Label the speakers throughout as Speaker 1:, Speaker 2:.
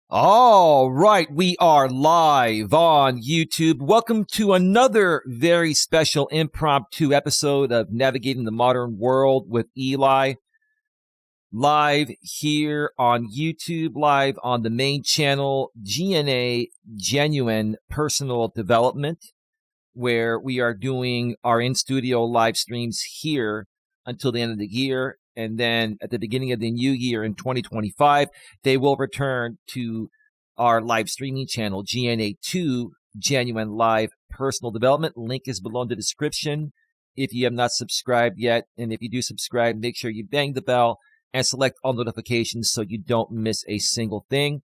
Speaker 1: All right, we are live on YouTube. Welcome to another very special impromptu episode of Navigating the Modern World with Eli. Live here on YouTube, live on the main channel, GNA, Genuine Personal Development, where we are doing our in-studio live streams here until the end of the year. And then at the beginning of the new year in 2025, they will return to our live streaming channel, GNA2, Genuine Live Personal Development. Link is below in the description if you have not subscribed yet. And if you do subscribe, make sure you bang the bell and select all notifications so you don't miss a single thing.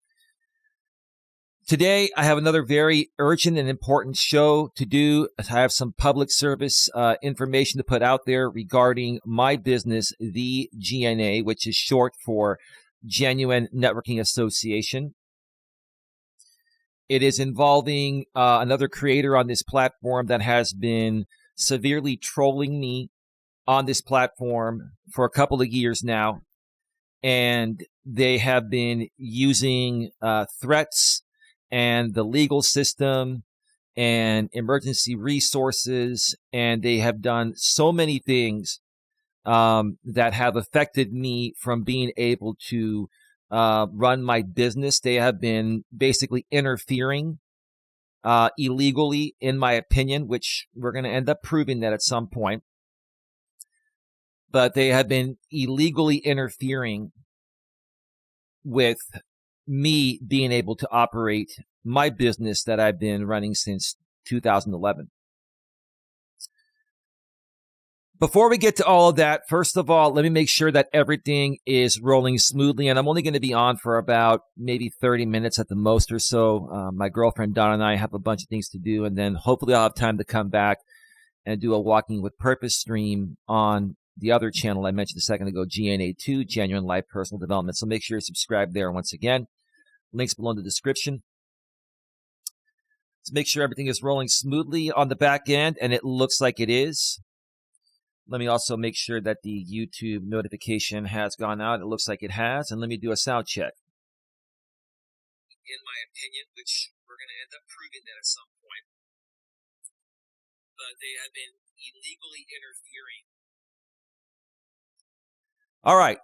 Speaker 1: Today, I have another very urgent and important show to do. I have some public service information to put out there regarding my business, the GNA, which is short for Genuine Networking Association. It is involving another creator on this platform that has been severely trolling me on this platform for a couple of years now. And they have been using threats and the legal system and emergency resources, and they have done so many things that have affected me from being able to run my business. They have been basically interfering illegally, in my opinion, which we're going to end up proving that at some point. But they have been illegally interfering with me being able to operate my business that I've been running since 2011. Before we get to all of that, first of all, let me make sure that everything is rolling smoothly. And I'm only going to be on for about maybe 30 minutes at the most or so. My girlfriend Donna and I have a bunch of things to do. And then hopefully I'll have time to come back and do a Walking with Purpose stream on the other channel I mentioned a second ago, GNA2, Genuine Life Personal Development. So make sure you subscribe there once again. Links below in the description. Let's make sure everything is rolling smoothly on the back end, and it looks like it is. Let me also make sure that the YouTube notification has gone out. It looks like it has, and let me do a sound check. In my opinion, which we're going to end up proving that at some point, but they have been illegally interfering. All right,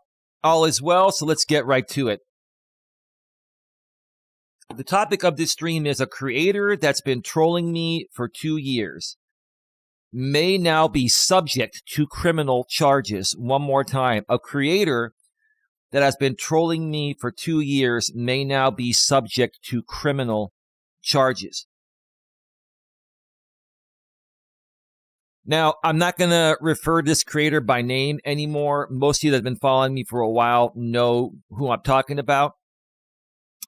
Speaker 1: all is well, so let's get right to it. The topic of this stream is a creator that's been trolling me for 2 years may now be subject to criminal charges. One more time, a creator that has been trolling me for 2 years may now be subject to criminal charges. Now, I'm not going to refer to this creator by name anymore. Most of you that have been following me for a while know who I'm talking about.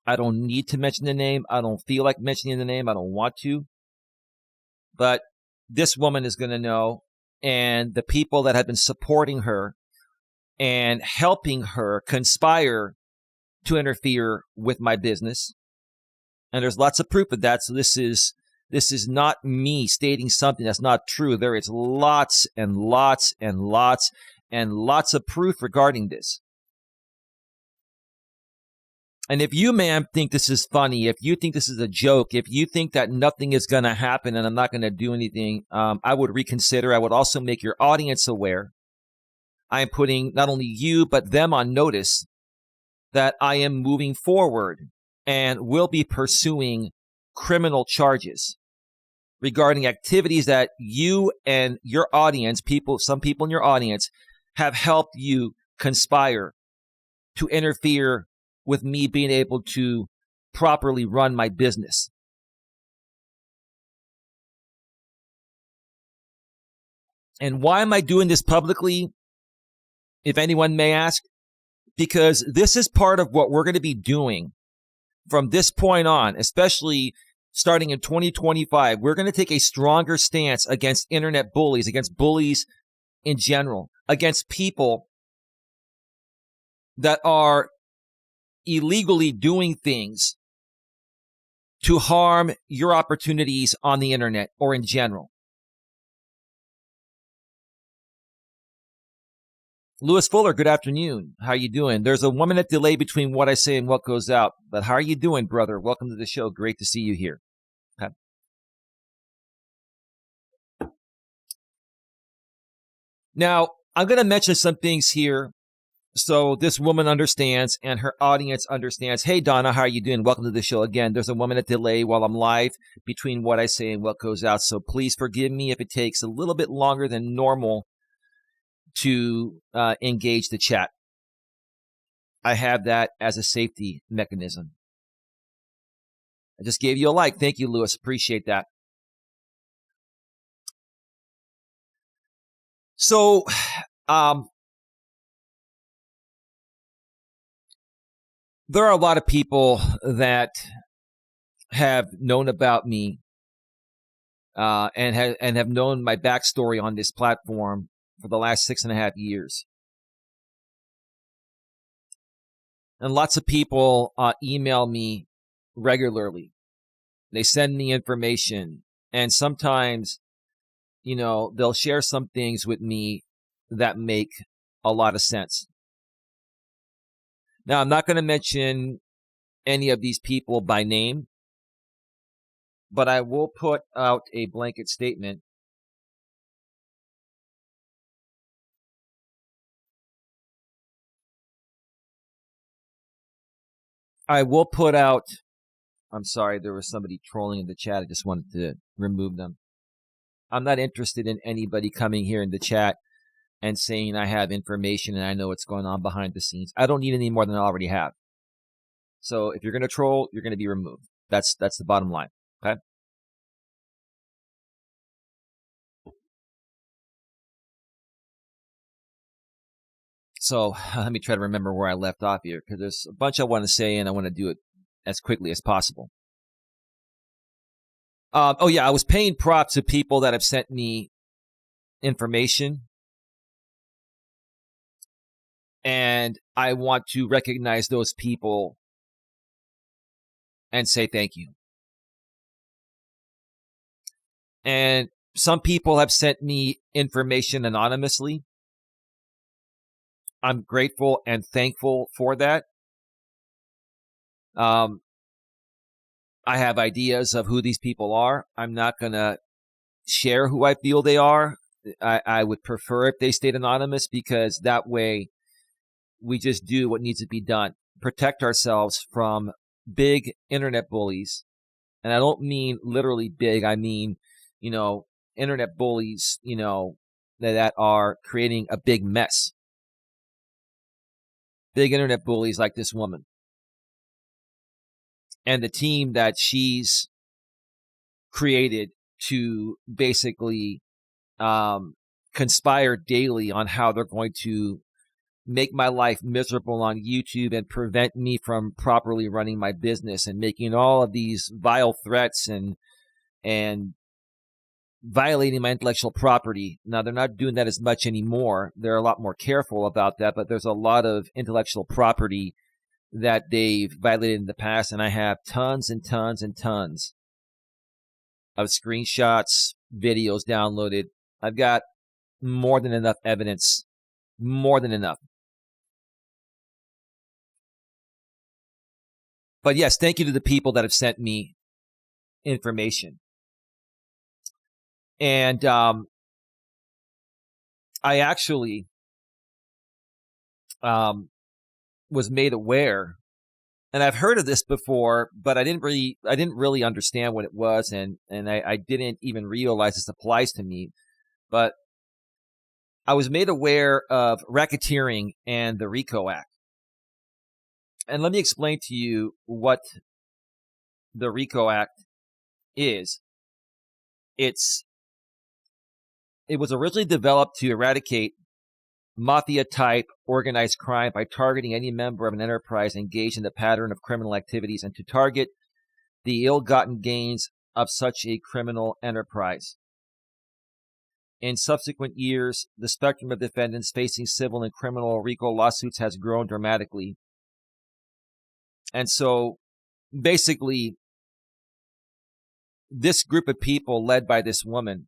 Speaker 1: I don't need to mention the name. I don't feel like mentioning the name. I don't want to. But this woman is going to know, and the people that have been supporting her and helping her conspire to interfere with my business. And there's lots of proof of that. So this is not me stating something that's not true. There is lots and lots and lots and lots of proof regarding this. And if you, ma'am, think this is funny, if you think this is a joke, if you think that nothing is going to happen and I'm not going to do anything, I would reconsider. I would also make your audience aware. I am putting not only you, but them on notice that I am moving forward and will be pursuing criminal charges regarding activities that you and your audience, some people in your audience, have helped you conspire to interfere with me being able to properly run my business. And why am I doing this publicly, if anyone may ask? Because this is part of what we're going to be doing from this point on, especially starting in 2025. We're going to take a stronger stance against internet bullies, against bullies in general, against people that are illegally doing things to harm your opportunities on the internet or in general. Lewis Fuller, good afternoon. How you doing? There's a 1 minute delay between what I say and what goes out. But how are you doing, brother? Welcome to the show. Great to see you here. Okay. Now, I'm going to mention some things here so this woman understands and her audience understands. Hey, Donna, how are you doing? Welcome to the show again. There's a 1 minute delay while I'm live between what I say and what goes out. So please forgive me if it takes a little bit longer than normal to engage the chat. I have that as a safety mechanism. I just gave you a like. Thank you, Lewis. Appreciate that. So, there are a lot of people that have known about me and have known my backstory on this platform for the last 6.5 years. And lots of people email me regularly. They send me information. And sometimes, they'll share some things with me that make a lot of sense. Now, I'm not going to mention any of these people by name, but I will put out a blanket statement. I'm sorry, there was somebody trolling in the chat. I just wanted to remove them. I'm not interested in anybody coming here in the chat and saying I have information and I know what's going on behind the scenes. I don't need any more than I already have. So if you're going to troll, you're going to be removed. That's the bottom line. Okay. So let me try to remember where I left off here because there's a bunch I want to say and I want to do it as quickly as possible. I was paying props to people that have sent me information. And I want to recognize those people and say thank you. And some people have sent me information anonymously. I'm grateful and thankful for that. I have ideas of who these people are. I'm not going to share who I feel they are. I would prefer if they stayed anonymous because that way we just do what needs to be done. Protect ourselves from big internet bullies. And I don't mean literally big. I mean, internet bullies, that are creating a big mess. Big internet bullies like this woman. And the team that she's created to basically conspire daily on how they're going to make my life miserable on YouTube and prevent me from properly running my business and making all of these vile threats and violating my intellectual property. Now, they're not doing that as much anymore. They're a lot more careful about that, but there's a lot of intellectual property that they've violated in the past, and I have tons and tons and tons of screenshots, videos downloaded. I've got more than enough evidence, more than enough. But yes, thank you to the people that have sent me information. And I actually was made aware, and I've heard of this before, but I didn't really understand what it was, and I didn't even realize this applies to me. But I was made aware of racketeering and the RICO Act. And let me explain to you what the RICO Act is. It was originally developed to eradicate mafia-type organized crime by targeting any member of an enterprise engaged in the pattern of criminal activities and to target the ill-gotten gains of such a criminal enterprise. In subsequent years, the spectrum of defendants facing civil and criminal RICO lawsuits has grown dramatically. And so, basically, this group of people led by this woman,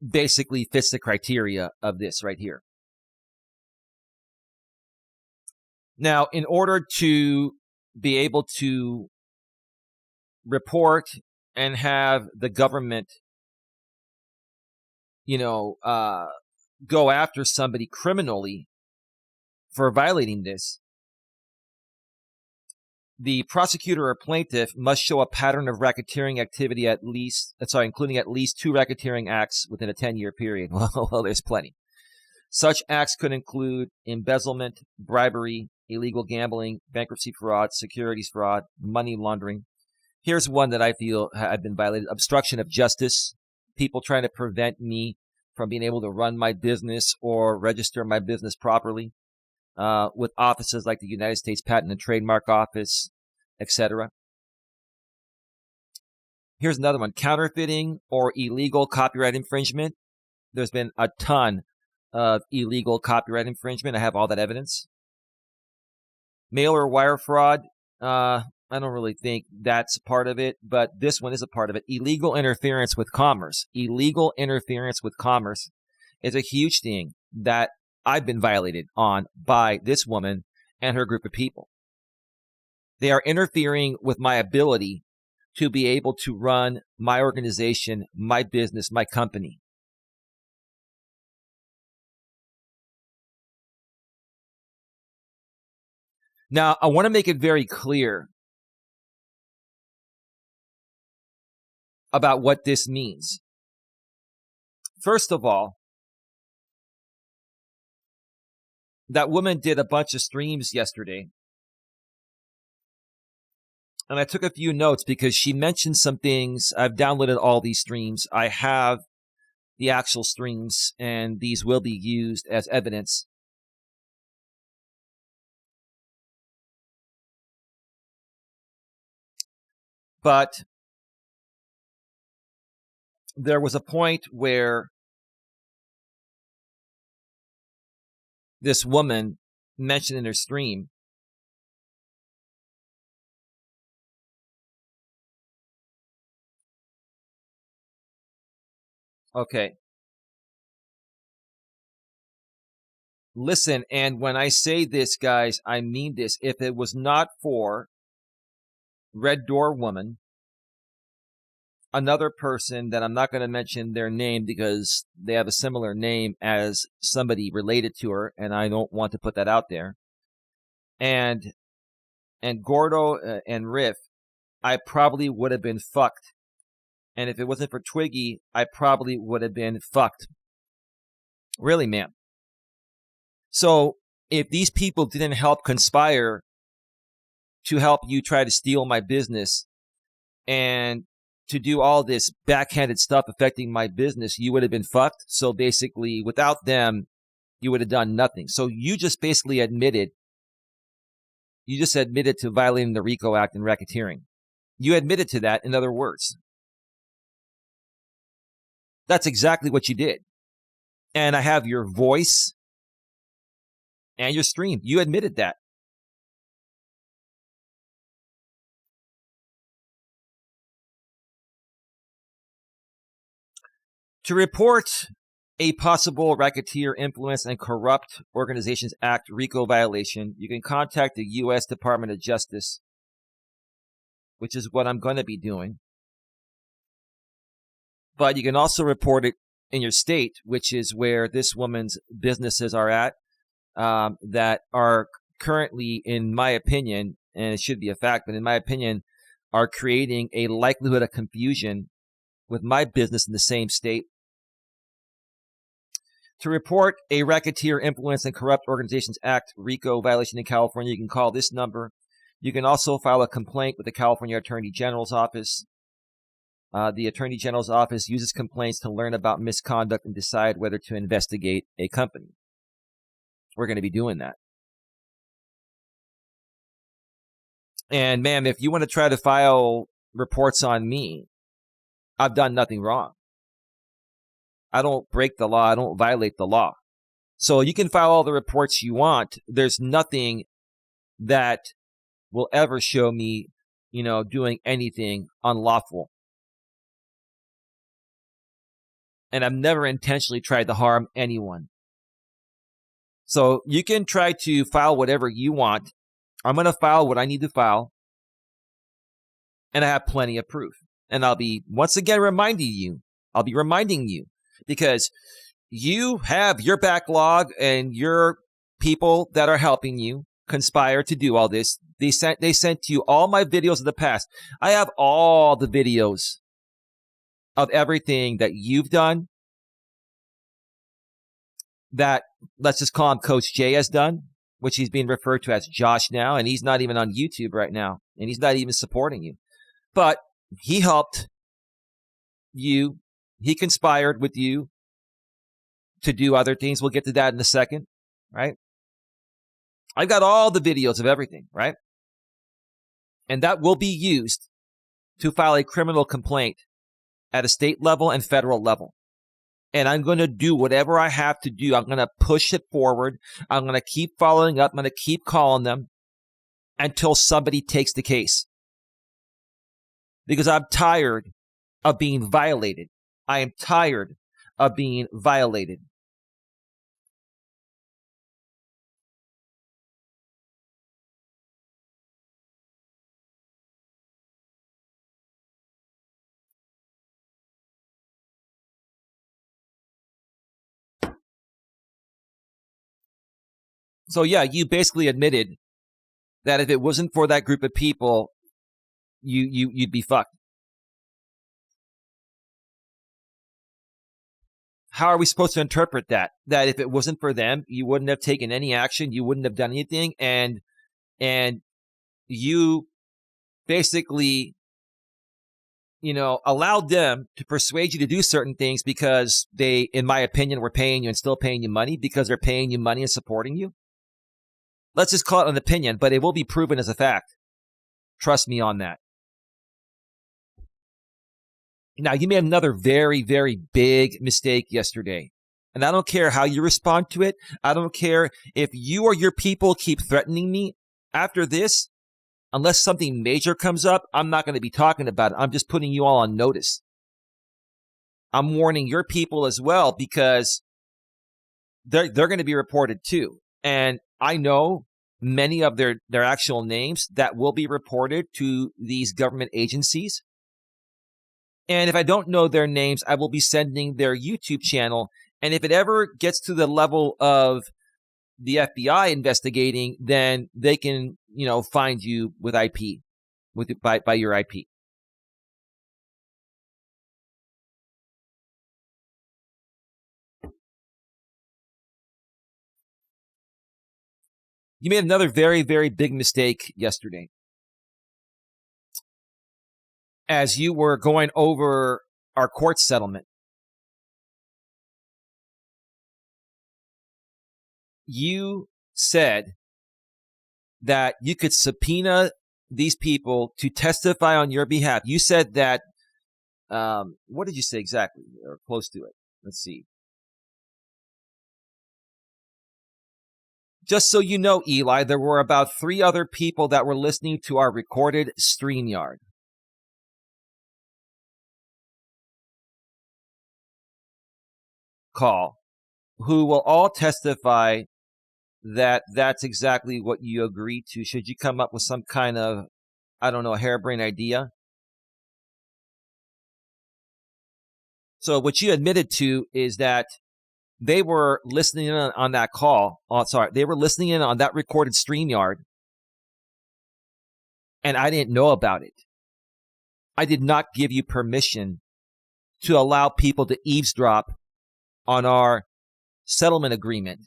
Speaker 1: basically fits the criteria of this right here. Now, in order to be able to report and have the government, go after somebody criminally for violating this, the prosecutor or plaintiff must show a pattern of racketeering activity including at least 2 racketeering acts within a 10-year period. Well, there's plenty. Such acts could include embezzlement, bribery, illegal gambling, bankruptcy fraud, securities fraud, money laundering. Here's one that I feel I've been violated: obstruction of justice, people trying to prevent me from being able to run my business or register my business properly with offices like the United States Patent and Trademark Office, etc. Here's another one: counterfeiting or illegal copyright infringement. There's been a ton of illegal copyright infringement. I have all that evidence. Mail or wire fraud. I don't really think that's part of it, but this one is a part of it. Illegal interference with commerce. Illegal interference with commerce is a huge thing that I've been violated on by this woman and her group of people. They are interfering with my ability to be able to run my organization, my business, my company. Now, I want to make it very clear about what this means. First of all, that woman did a bunch of streams yesterday, and I took a few notes because she mentioned some things. I've downloaded all these streams. I have the actual streams, and these will be used as evidence. But there was a point where this woman mentioned in her stream okay, listen, and when I say this, guys, I mean this. If it was not for Red Door Woman, another person that I'm not going to mention their name because they have a similar name as somebody related to her, and I don't want to put that out there, and Gordo and Riff, I probably would have been fucked. And if it wasn't for Twiggy, I probably would have been fucked. Really, man. So if these people didn't help conspire to help you try to steal my business and to do all this backhanded stuff affecting my business, you would have been fucked. So basically, without them, you would have done nothing. So you just basically admitted to violating the RICO Act and racketeering. You admitted to that, in other words. That's exactly what you did. And I have your voice and your stream. You admitted that. To report a possible Racketeer Influence and Corrupt Organizations Act RICO violation, you can contact the U.S. Department of Justice, which is what I'm going to be doing. But you can also report it in your state, which is where this woman's businesses are at, that are currently, in my opinion, and it should be a fact, but in my opinion, are creating a likelihood of confusion with my business in the same state. To report a Racketeer Influence and Corrupt Organizations Act RICO violation in California, you can call this number. You can also file a complaint with the California Attorney General's office. The Attorney General's office uses complaints to learn about misconduct and decide whether to investigate a company. We're going to be doing that. And ma'am, if you want to try to file reports on me, I've done nothing wrong. I don't break the law. I don't violate the law. So you can file all the reports you want. There's nothing that will ever show me, doing anything unlawful. and I've never intentionally tried to harm anyone. So you can try to file whatever you want. I'm going to file what I need to file, and I have plenty of proof. And I'll be, once again, reminding you, because you have your backlog and your people that are helping you conspire to do all this. They sent you all my videos of the past. I have all the videos of everything that you've done, that, let's just call him Coach J has done, which he's being referred to as Josh now, and he's not even on YouTube right now, and he's not even supporting you. But he helped you. He conspired with you to do other things. We'll get to that in a second, right? I've got all the videos of everything, right? And that will be used to file a criminal complaint at a state level and federal level. And I'm going to do whatever I have to do. I'm going to push it forward. I'm going to keep following up. I'm going to keep calling them until somebody takes the case. Because I'm tired of being violated. I am tired of being violated. So yeah, you basically admitted that if it wasn't for that group of people, you'd be fucked. How are we supposed to interpret that? That if it wasn't for them, you wouldn't have taken any action, you wouldn't have done anything, and you basically, allowed them to persuade you to do certain things because they, in my opinion, were paying you and still paying you money because they're paying you money and supporting you? Let's just call it an opinion, but it will be proven as a fact. Trust me on that. Now, you made another very, very big mistake yesterday. And I don't care how you respond to it. I don't care if you or your people keep threatening me. After this, unless something major comes up, I'm not going to be talking about it. I'm just putting you all on notice. I'm warning your people as well because they're going to be reported too. And I know many of their actual names that will be reported to these government agencies. And if I don't know their names, I will be sending their YouTube channel. And if it ever gets to the level of the FBI investigating, then they can, find you with IP, by your IP. You made another very, very big mistake yesterday. As you were going over our court settlement, you said that you could subpoena these people to testify on your behalf. You said that, what did you say exactly? Or close to it. Let's see. Just so you know, Eli, there were about 3 other people that were listening to our recorded StreamYard call, who will all testify that that's exactly what you agreed to. Should you come up with some kind of, a harebrained idea? So what you admitted to is that they were listening in on that call. They were listening in on that recorded StreamYard, and I didn't know about it. I did not give you permission to allow people to eavesdrop on our settlement agreement.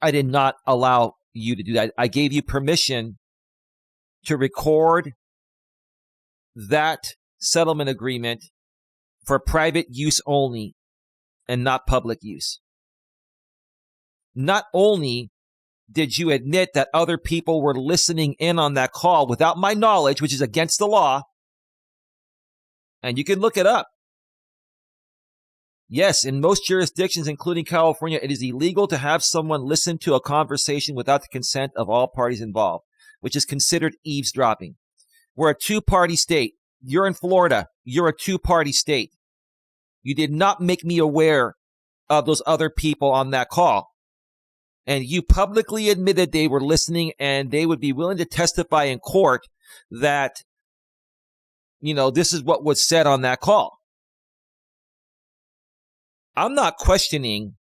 Speaker 1: I did not allow you to do that. I gave you permission to record that settlement agreement for private use only and not public use. Not only did you admit that other people were listening in on that call without my knowledge, which is against the law, and you can look it up. Yes, in most jurisdictions, including California, it is illegal to have someone listen to a conversation without the consent of all parties involved, which is considered eavesdropping. We're a 2-party state. You're in Florida. You're a 2-party state. You did not make me aware of those other people on that call. And you publicly admitted they were listening and they would be willing to testify in court that, this is what was said on that call. I'm not questioning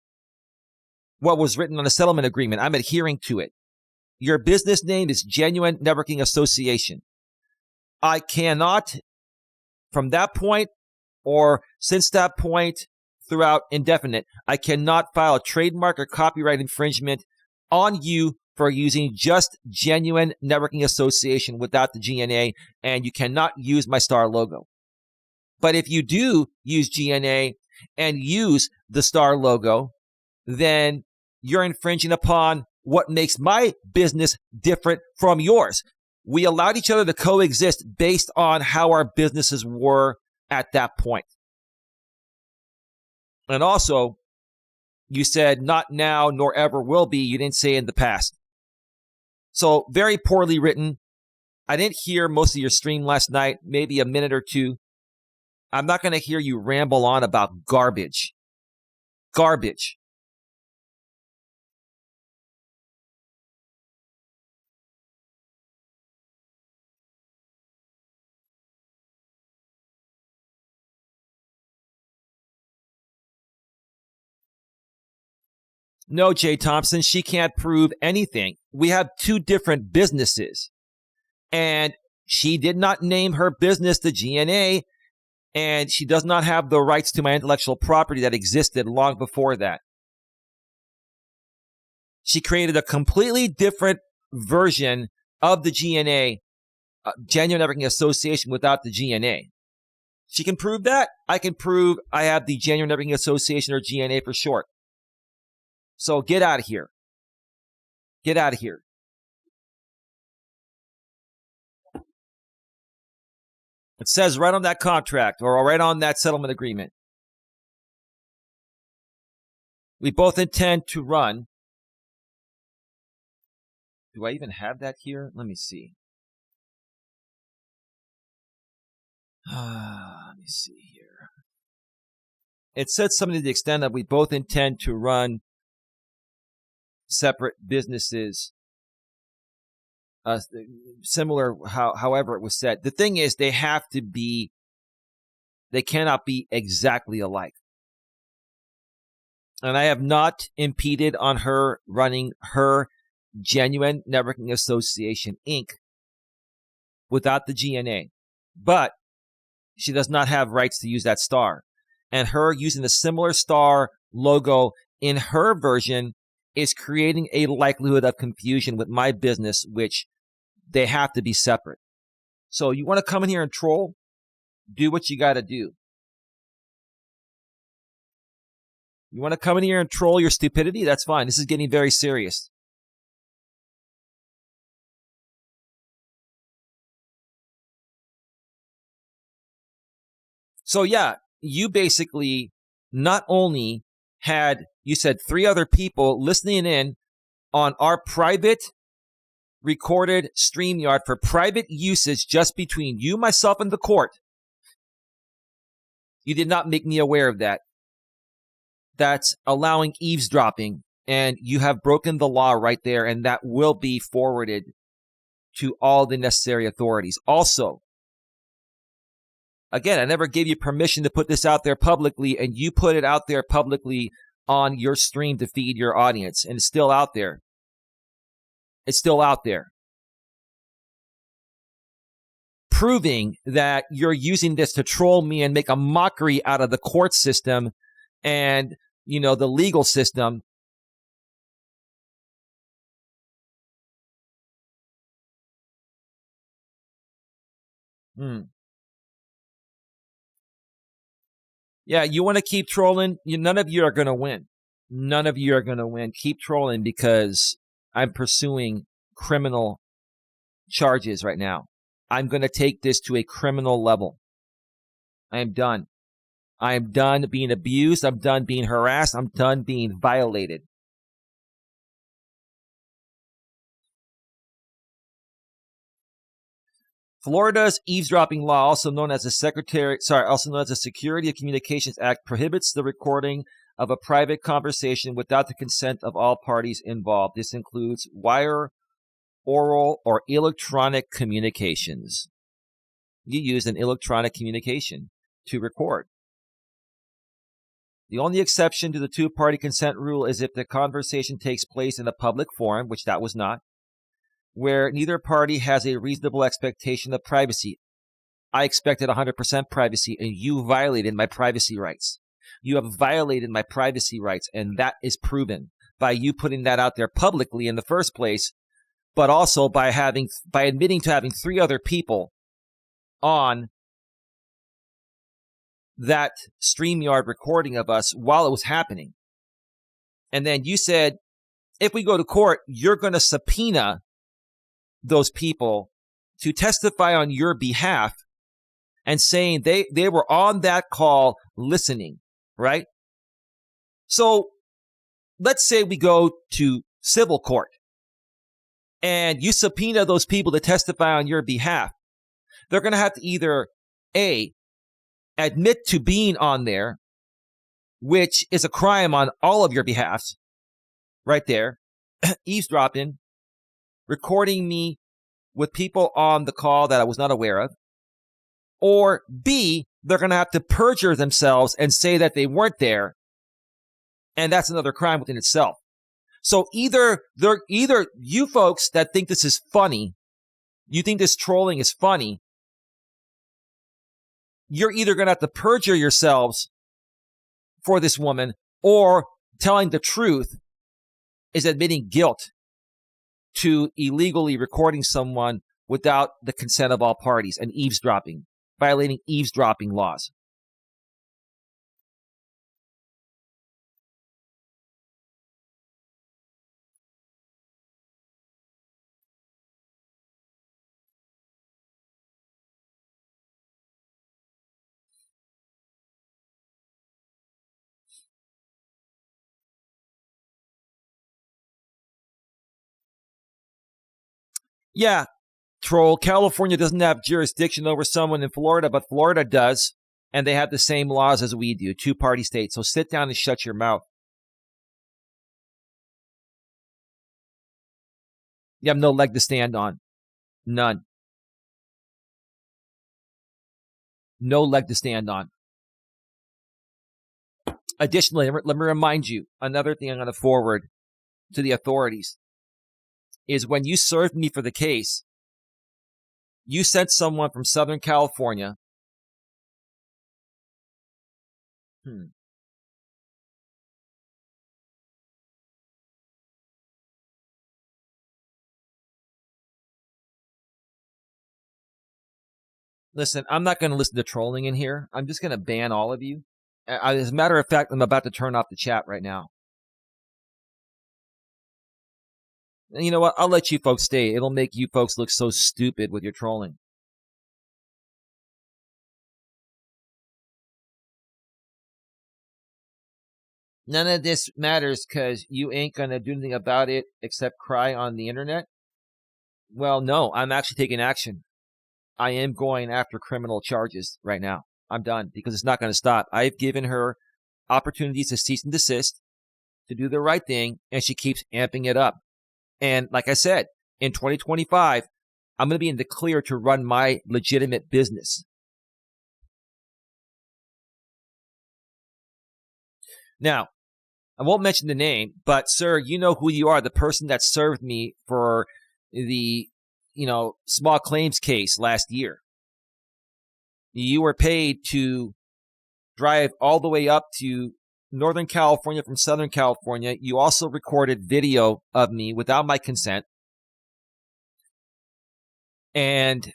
Speaker 1: what was written on the settlement agreement. I'm adhering to it. Your business name is Genuine Networking Association. I cannot, from that point or since that point throughout indefinite, I cannot file a trademark or copyright infringement on you for using just Genuine Networking Association without the GNA, and you cannot use my star logo. But if you do use GNA and use the star logo, then you're infringing upon what makes my business different from yours. We allowed each other to coexist based on how our businesses were at that point. And also, you said not now nor ever will be. You didn't say in the past. So very poorly written. I didn't hear most of your stream last night, maybe a minute or two. I'm not going to hear you ramble on about garbage. Garbage. No, Jay Thompson, she can't prove anything. We have two different businesses. And she did not name her business the GNA, and she does not have the rights to my intellectual property that existed long before that. She created a completely different version of the GNA, Genuine Networking Association, without the GNA. She can prove that. I can prove I have the Genuine Networking Association, or GNA for short. So get out of here. Get out of here. It says right on that contract, or right on that settlement agreement. We both intend to run. Do I even have that here? Let me see. Let me see here. It said something to the extent that we both intend to run separate businesses, similar however it was said. The thing is, they cannot be exactly alike. And I have not impeded on her running her Genuine Networking Association, Inc. without the GNA. But she does not have rights to use that star. And her using the similar star logo in her version is creating a likelihood of confusion with my business, which they have to be separate. So you want to come in here and troll? Do what you got to do. You want to come in here and troll your stupidity? That's fine. This is getting very serious. So yeah, you basically not only had, you said 3 other people listening in on our private recorded StreamYard for private usage just between you, myself, and the court. You did not make me aware of that. That's allowing eavesdropping, and you have broken the law right there, and that will be forwarded to all the necessary authorities. Also, again, I never gave you permission to put this out there publicly, and you put it out there publicly on your stream to feed your audience, and it's still out there. It's still out there. Proving that you're using this to troll me and make a mockery out of the court system and, the legal system. Yeah, you want to keep trolling? None of you are going to win. None of you are going to win. Keep trolling because I'm pursuing criminal charges right now. I'm going to take this to a criminal level. I am done. I am done being abused. I'm done being harassed. I'm done being violated. Florida's eavesdropping law, also known as the Security of Communications Act, prohibits the recording of a private conversation without the consent of all parties involved. This includes wire, oral, or electronic communications. You use an electronic communication to record. The only exception to the two-party consent rule is if the conversation takes place in a public forum, which that was not, where neither party has a reasonable expectation of privacy. I expected 100% privacy, and you violated my privacy rights. You have violated my privacy rights, and that is proven by you putting that out there publicly in the first place, but also by admitting to having 3 other people on that StreamYard recording of us while it was happening. And then you said, if we go to court, you're going to subpoena those people to testify on your behalf and saying they were on that call listening, right? So let's say we go to civil court and you subpoena those people to testify on your behalf. They're going to have to either A, admit to being on there, which is a crime on all of your behalfs, right there, eavesdropping, recording me with people on the call that I was not aware of, or B, they're going to have to perjure themselves and say that they weren't there, and that's another crime within itself. So either you folks that think this is funny, you think this trolling is funny, you're either going to have to perjure yourselves for this woman, or telling the truth is admitting guilt to illegally recording someone without the consent of all parties and eavesdropping, violating eavesdropping laws. Yeah, troll. California doesn't have jurisdiction over someone in Florida, but Florida does. And they have the same laws as we do, two-party states. So sit down and shut your mouth. You have no leg to stand on. None. No leg to stand on. Additionally, let me remind you, another thing I'm going to forward to the authorities is when you served me for the case, you sent someone from Southern California. Listen, I'm not going to listen to trolling in here. I'm just going to ban all of you. As a matter of fact, I'm about to turn off the chat right now. And you know what? I'll let you folks stay. It'll make you folks look so stupid with your trolling. None of this matters because you ain't going to do anything about it except cry on the internet? Well, no, I'm actually taking action. I am going after criminal charges right now. I'm done because it's not going to stop. I've given her opportunities to cease and desist, to do the right thing, and she keeps amping it up. And like I said, in 2025, I'm going to be in the clear to run my legitimate business. Now, I won't mention the name, but sir, you know who you are, the person that served me for the, small claims case last year. You were paid to drive all the way up to Northern California from Southern California. You also recorded video of me without my consent. And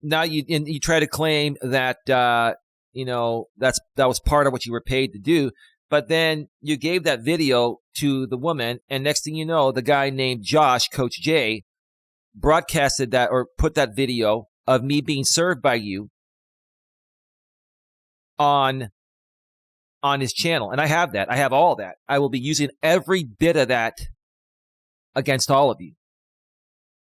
Speaker 1: now you try to claim that, that was part of what you were paid to do. But then you gave that video to the woman. And next thing you know, the guy named Josh, Coach J, broadcasted that or put that video of me being served by you on his channel. And I have that. I have all that. I will be using every bit of that against all of you.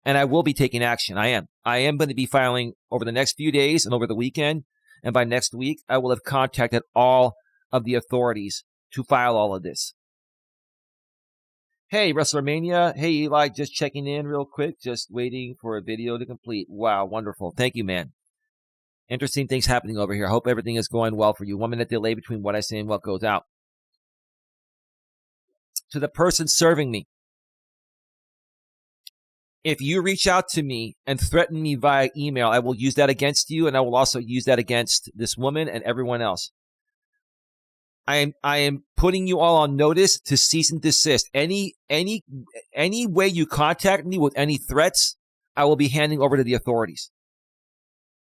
Speaker 1: And I will be taking action. I am. I am going to be filing over the next few days and over the weekend. And by next week, I will have contacted all of the authorities to file all of this. Hey, WrestleMania. Hey, Eli, just checking in real quick. Just waiting for a video to complete. Wow, wonderful. Thank you, man. Interesting things happening over here. I hope everything is going well for you. 1 minute delay between what I say and what goes out. To the person serving me, if you reach out to me and threaten me via email, I will use that against you, and I will also use that against this woman and everyone else. I am putting you all on notice to cease and desist. Any way you contact me with any threats, I will be handing over to the authorities.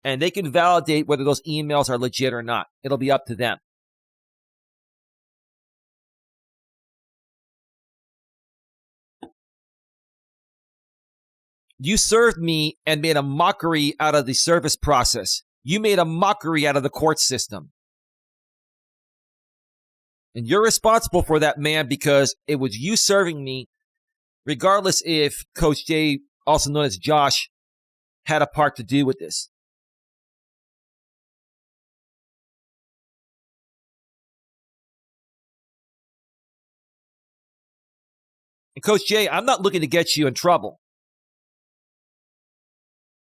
Speaker 1: And they can validate whether those emails are legit or not. It'll be up to them. You served me and made a mockery out of the service process. You made a mockery out of the court system. And you're responsible for that, man, because it was you serving me, regardless if Coach J, also known as Josh, had a part to do with this. And Coach J, I'm not looking to get you in trouble.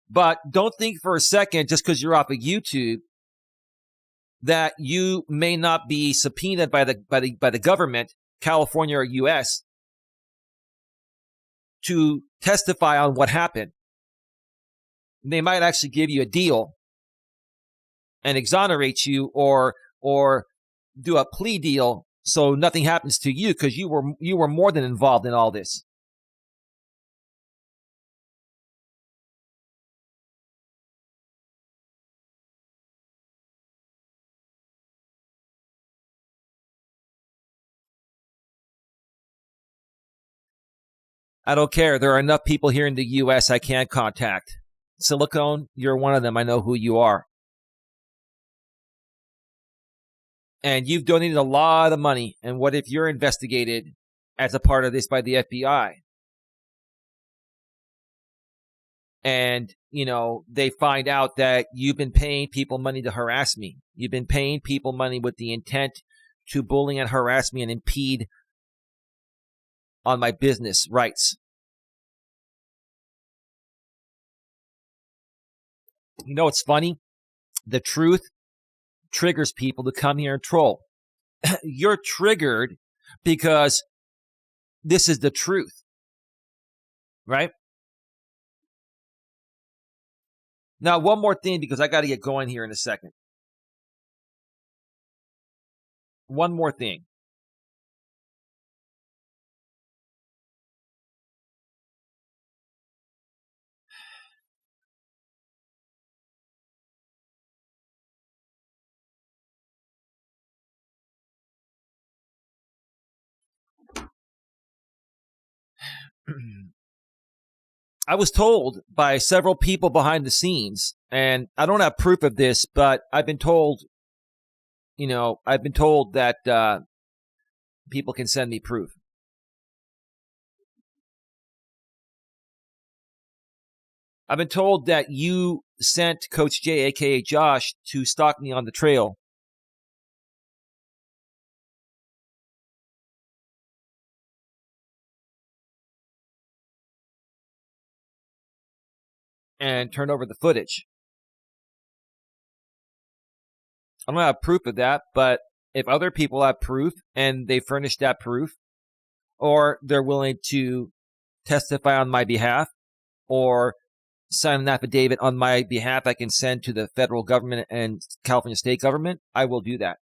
Speaker 1: But don't think for a second, just because you're off of YouTube, that you may not be subpoenaed by the government, California or U.S., to testify on what happened. They might actually give you a deal and exonerate you, or do a plea deal so nothing happens to you, because you were more than involved in all this. I don't care. There are enough people here in the U.S. I can't contact. Silicone, you're one of them. I know who you are. And you've donated a lot of money. And what if you're investigated as a part of this by the FBI? And, they find out that you've been paying people money to harass me. You've been paying people money with the intent to bully and harass me and impede on my business rights. It's funny. The truth triggers people to come here and troll. You're triggered because this is the truth, right? Now, one more thing, because I got to get going here in a second. One more thing. I was told by several people behind the scenes, and I don't have proof of this, but I've been told, that people can send me proof. I've been told that you sent Coach J, a.k.a. Josh, to stalk me on the trail. And turn over the footage. I don't have proof of that, but if other people have proof and they furnish that proof, or they're willing to testify on my behalf, or sign an affidavit on my behalf I can send to the federal government and California state government, I will do that.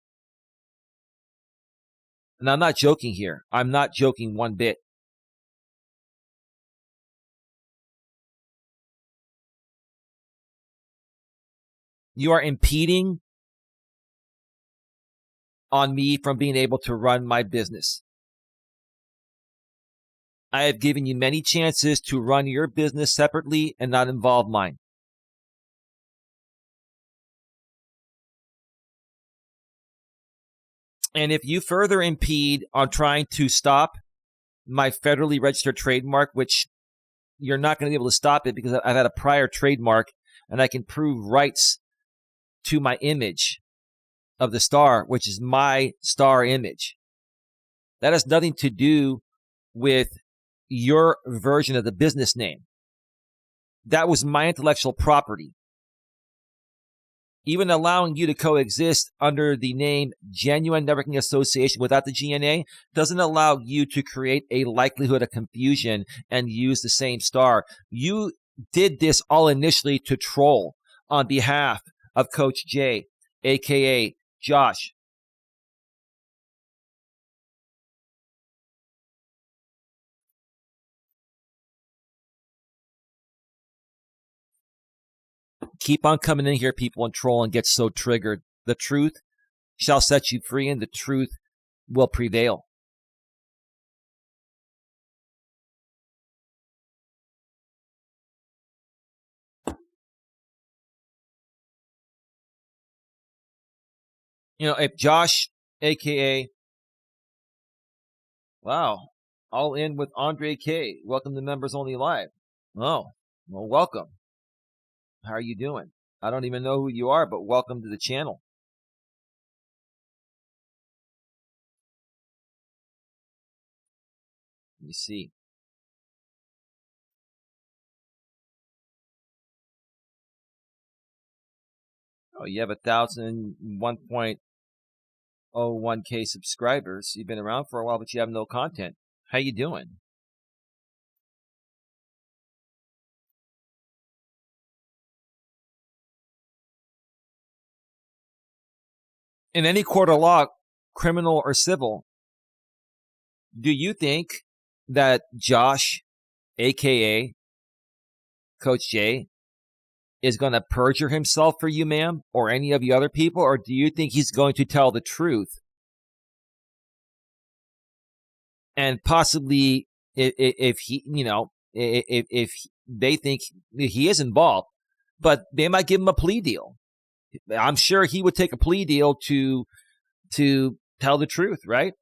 Speaker 1: And I'm not joking here. I'm not joking one bit. You are impeding on me from being able to run my business. I have given you many chances to run your business separately and not involve mine. And if you further impede on trying to stop my federally registered trademark, which you're not going to be able to stop it because I've had a prior trademark and I can prove rights to my image of the star, which is my star image. That has nothing to do with your version of the business name. That was my intellectual property. Even allowing you to coexist under the name Genuine Networking Association without the GNA doesn't allow you to create a likelihood of confusion and use the same star. You did this all initially to troll on behalf of Coach Jay, aka Josh. Keep on coming in here, people, and troll and get so triggered. The truth shall set you free, and the truth will prevail. You know, if Josh, aka, wow, all in with Andre K. Welcome to Members Only Live. Oh, well, welcome. How are you doing? I don't even know who you are, but welcome to the channel. Let me see. Oh, you have 1,001.01K subscribers. You've been around for a while, but you have no content. How you doing? In any court of law, criminal or civil, do you think that Josh, aka Coach Jay, is going to perjure himself for you, ma'am, or any of the other people, or do you think he's going to tell the truth? And possibly, if he, you know, if they think he is involved, but they might give him a plea deal. I'm sure he would take a plea deal to tell the truth, right?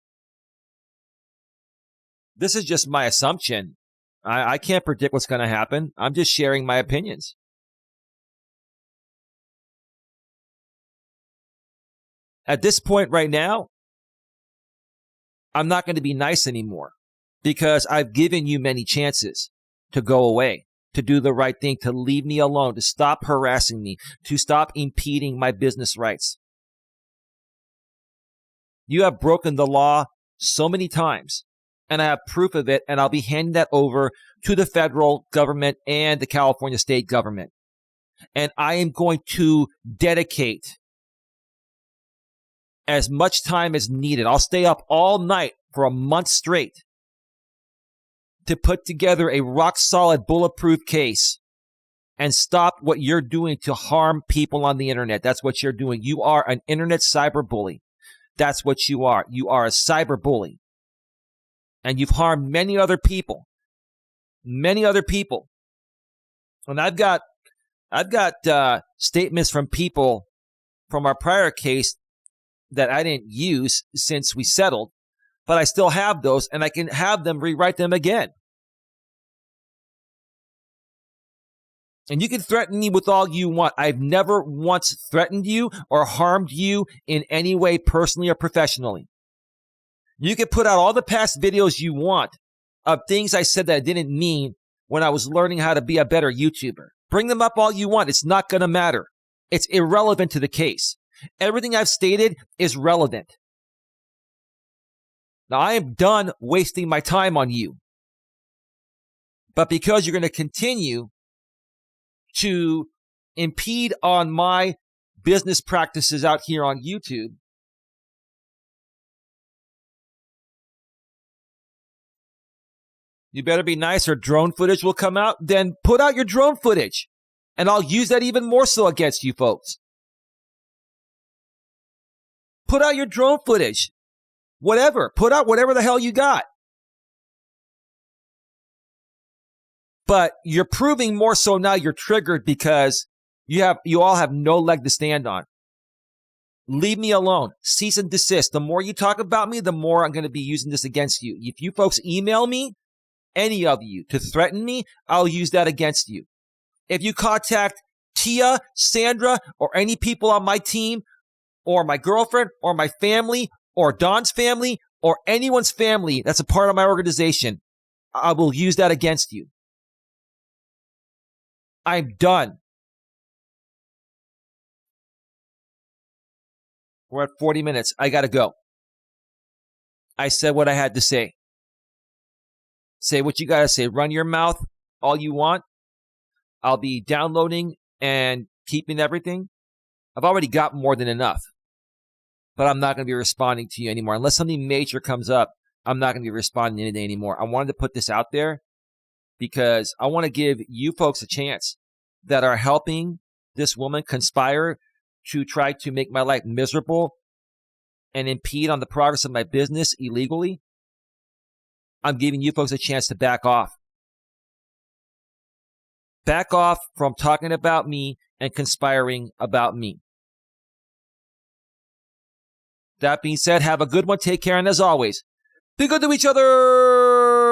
Speaker 1: This is just my assumption. I can't predict what's going to happen. I'm just sharing my opinions. At this point right now, I'm not going to be nice anymore because I've given you many chances to go away, to do the right thing, to leave me alone, to stop harassing me, to stop impeding my business rights. You have broken the law so many times, and I have proof of it, and I'll be handing that over to the federal government and the California state government. And I am going to dedicate as much time as needed. I'll stay up all night for a month straight to put together a rock-solid, bulletproof case and stop what you're doing to harm people on the internet. That's what you're doing. You are an internet cyberbully. That's what you are. You are a cyberbully. And you've harmed many other people. Many other people. And I've got statements from people from our prior case that I didn't use since we settled, but I still have those, and I can have them rewrite them again. And you can threaten me with all you want. I've never once threatened you or harmed you in any way, personally or professionally. You can put out all the past videos you want of things I said that I didn't mean when I was learning how to be a better YouTuber. Bring them up all you want. It's not going to matter. It's irrelevant to the case. Everything I've stated is relevant. Now, I am done wasting my time on you. But because you're going to continue to impede on my business practices out here on YouTube, you better be nice or drone footage will come out. Then put out your drone footage, and I'll use that even more so against you folks. Put out your drone footage. Whatever. Put out whatever the hell you got. But you're proving more so now you're triggered because you all have no leg to stand on. Leave me alone. Cease and desist. The more you talk about me, the more I'm going to be using this against you. If you folks email me any of you to threaten me, I'll use that against you. If you contact Tia, Sandra, or any people on my team, or my girlfriend, or my family, or Don's family, or anyone's family that's a part of my organization, I will use that against you. I'm done. We're at 40 minutes. I got to go. I said what I had to say. Say what you got to say. Run your mouth all you want. I'll be downloading and keeping everything. I've already got more than enough. But I'm not going to be responding to you anymore. Unless something major comes up, I'm not going to be responding anything anymore. I wanted to put this out there because I want to give you folks a chance that are helping this woman conspire to try to make my life miserable and impede on the progress of my business illegally. I'm giving you folks a chance to back off. Back off from talking about me and conspiring about me. That being said, have a good one. Take care. And as always, be good to each other.